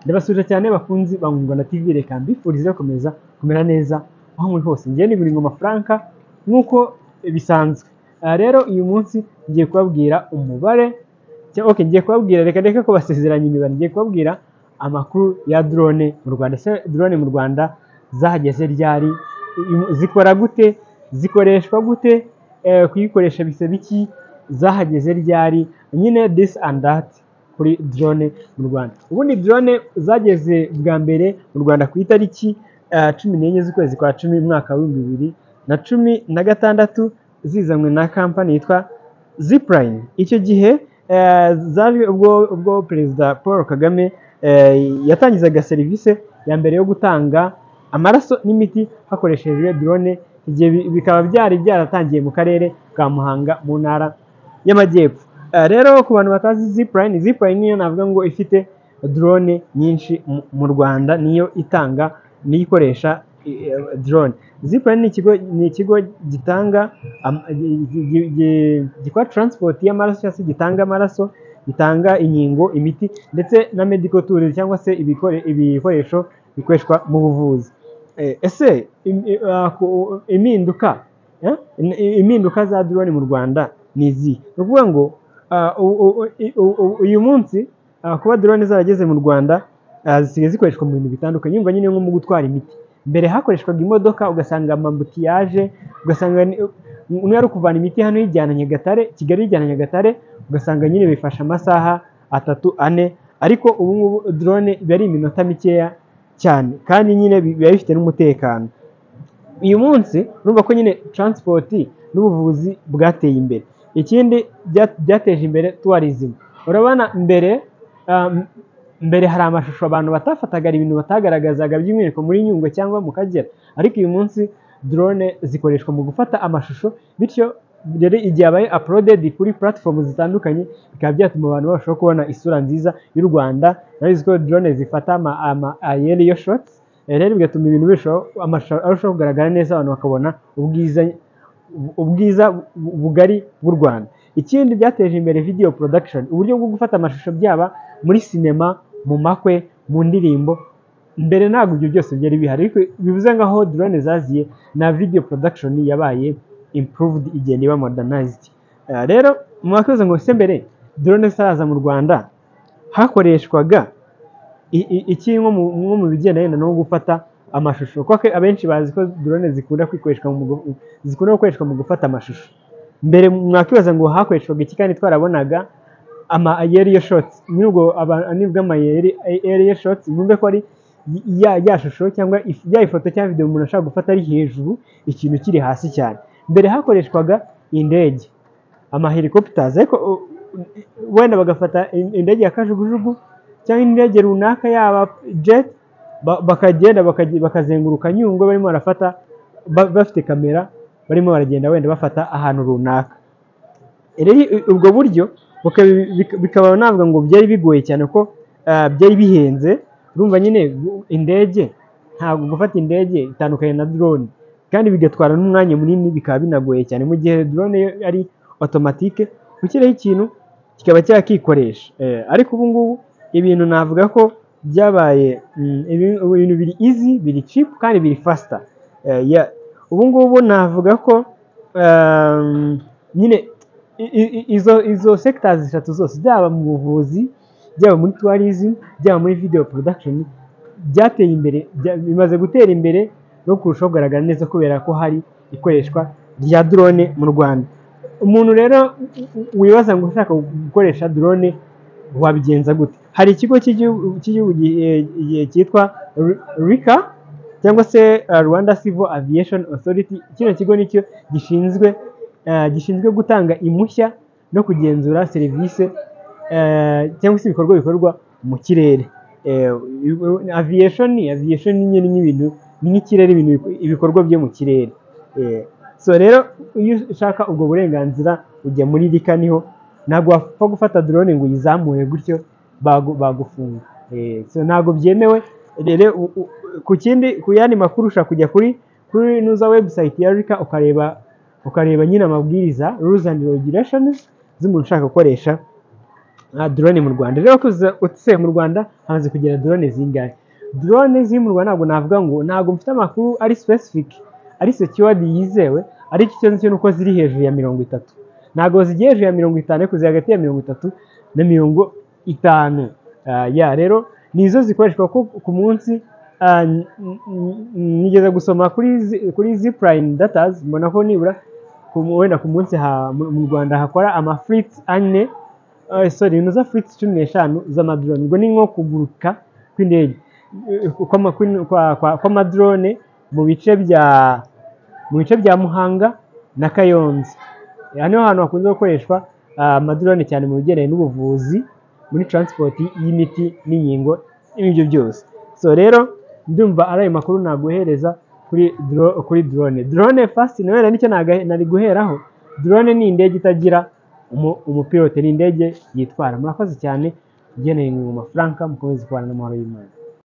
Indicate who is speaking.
Speaker 1: Ndabasuje cyane bakunzi bangungana TV, reka mbifurize komeza kumera neza aho muri hose. Ngiye ni Ngoma Frank nkuko bisanzwe. Rero uyu munsi ngiye kubabwira umubare ngiye kubabwira reka ko basezeranya imibare. Ngiye kubabwira amakuru ya drone mu Rwanda. Drone mu Rwanda zahageze ryari, zikora gute, zikoreshwa gute, kuyikoresha bisaba iki, zahageze ryari, nyine this and that kuri drone mu Rwanda. Ubundi drone zageze bwa mbere mu Rwanda ku itariki 14 z'ukwezi kwa 10 mwaka wa 2016 zizanywe na company yitwa Zipline. Icyo gihe zaje ubwo Perezida Paul Kagame yatangizaga serivisi ya mbere yo gutanga amaraso n'imiti hakoreshejwe drone. Igihe bikaba byaratangiye mu karere ka Muhanga mu ntara y'Amajyepfo. Rero ku bantu batazi Zipline niyo navuga ngo ifite drone nyinshi mu Rwanda, niyo ikoresha drone. Zipline ni ikigo gitanga gikora transport y'amaraso, cyangwa se gitanga amaraso, gitanga inkingo, imiti ndetse na medical tools cyangwa se ibikoresho bikoreshwa mu buvuzi. Ese impinduka za drone mu Rwanda ni izi? Ni ukuvuga ngo uyu munsi kuba drone zarageze mu Rwanda zisigaye zikoreshwa mu bintu bitandukanye. Yumva nyine nko mu gutwara imiti. Mbere hakoreshwaga imodoka, ugasanga amambutiyaje, ugasanga niyo ari kuvana imiti hano yijyana Nyagatare, Kigali yijyana Nyagatare, ugasanga nyine bifasha amasaha 3-4, ariko ubu ngubu drone biba ari iminota mikeya cyane kandi nyine biba bifite n'umutekano. Uyu munsi urumva ko nyine transport n'ubuvuzi bwateye imbere. Ikindi byateje imbere tourism. Urabona mbere hari amashusho abantu batafataga, ibintu batagaragazaga by'umwihariko muri Nyungwe cyangwa mu Kagera, ariko uyu munsi drone zikoreshwa mu gufata amashusho, bityo rero igihe abaye uploaded kuri platform zitandukanye bikaba byatuma abantu bashobora kubona isura nziza y'u Rwanda. Nabizi ko drone zifata aerial shots, rero bigatuma ibintu arushaho kugaragara neza, abantu bakabona ubwiza bugari bw'u Rwanda. Ikindi byateje imbere video production, uburyo bwo gufata amashusho byaba muri sinema, mu makwe, mu ndirimbo. Mbere ntabwo ibyo byose byari bihari, ariko bivuze ngaho drone zaziye na video production yabaye improved, igenda iba modernized. Rero mwakoze ngo se mbere drone zitaraza mu Rwanda hakoreshwaga iki nko mu bigendanye no gufata amashusho? Kuko abenshi bazi ko drone zikunda gukoreshwa mu gufata amashusho. Mbere mwakibaza ngo hakoreshwaga iki, kandi twarabonaga aerial shots. Nubwo ama aerial shots numve ko ari ya shusho cyangwa ya ifoto cyangwa video umuntu ashaka gufata ari hejuru, ikintu kiri hasi cyane. Mbere hakoreshwaga indege, helicopters, ariko wenda bagafata indege ya kajugujugu cyangwa indege runaka yaba jet, bakagenda bakazenguruka Nyungwe barimo barafata, bafite kamera barimo baragenda wenda bafata ahantu runaka. Ubwo buryo bikaba navuga ngo byari bigoye cyane ko byari bihenze. Urumva nyine indege, ntabwo gufata indege itandukanye na drone, kandi bigatwara n'umwanya munini, bikaba binagoye cyane. Mu gihe drone ari automatique, ukiraho ikintu kikaba cyakikoresha. Ariko ubu ngubu ibintu navuga ko byabaye ibintu biri easy, biri cheap kandi biri faster. Ubu ngubu navuga ko nyine izo sectors eshatu zose, byaba mu buvuzi, byaba muri tourism, byaba muri video production, byateye imbere, bimaze gutera imbere no kurushaho kugaragara neza kubera ko hari ikoreshwa rya drone mu Rwanda. Umuntu rero wibaza ngo ushaka gukoresha drone wabigenza gute? Hari ikigo cy'igihugu cyitwa RICA cyangwa se Rwanda Civil Aviation Authority. Kino kigo nicyo gishinzwe gutanga impushya no kugenzura serivisi cyangwa se ibikorwa bikorwa mu kirere. Aviation nyine n'ibintu n'ikirere, ibikorwa byo mu kirere. So rero iyo ushaka ubwo burenganzira ujya muri RICA, niho ntabwo wapfa gufata drone ngo uyizamure gutyo bagufunga. So ntabwo byemewe. Rero ku yandi makuru ushaka kujya kuri nuza website ya RICA ukareba nyine amabwiriza, rules and regulations z'umuntu ushaka gukoresha drone mu Rwanda. Rero kuza utse mu Rwanda hamaze kugera drone zingahe? Drone ziri mu Rwanda ntabwo navuga ngo ntabwo mfite amakuru ari specific, ari secured yizewe, ariko icyo nzi nuko ziri hejuru ya 30. Ntabwo zigiye hejuru ya 50 ariko ziri hagati ya 30 na 50. Ya rero nizo zikoreshwa ku munsi. Nigeze gusoma kuri Zipline Datas mbona ko nibura wenda ku munsi mu Rwanda hakora ama fleets ane inuza fleets 15 z'amadrone. Ubwo ni nko kuguruka kw'indege kw'amadrone mu bice bya Muhanga na Kayonza. Hano hantu hakunze gukoreshwa amadrone cyane mu bigendanye n'ubuvuzi, muri transport y'imiti n'inkingo n'ibyo byose. So rero ndumva ari ayo makuru naguhereza kuri drone. Drone first nawe nicyo nari guheraho. Drone ni indege itagira umupilote, ni indege yitwara. Murakoze cyane, ugeneye mu mafaranga mukomeze kubana n'amahoro y'Imana.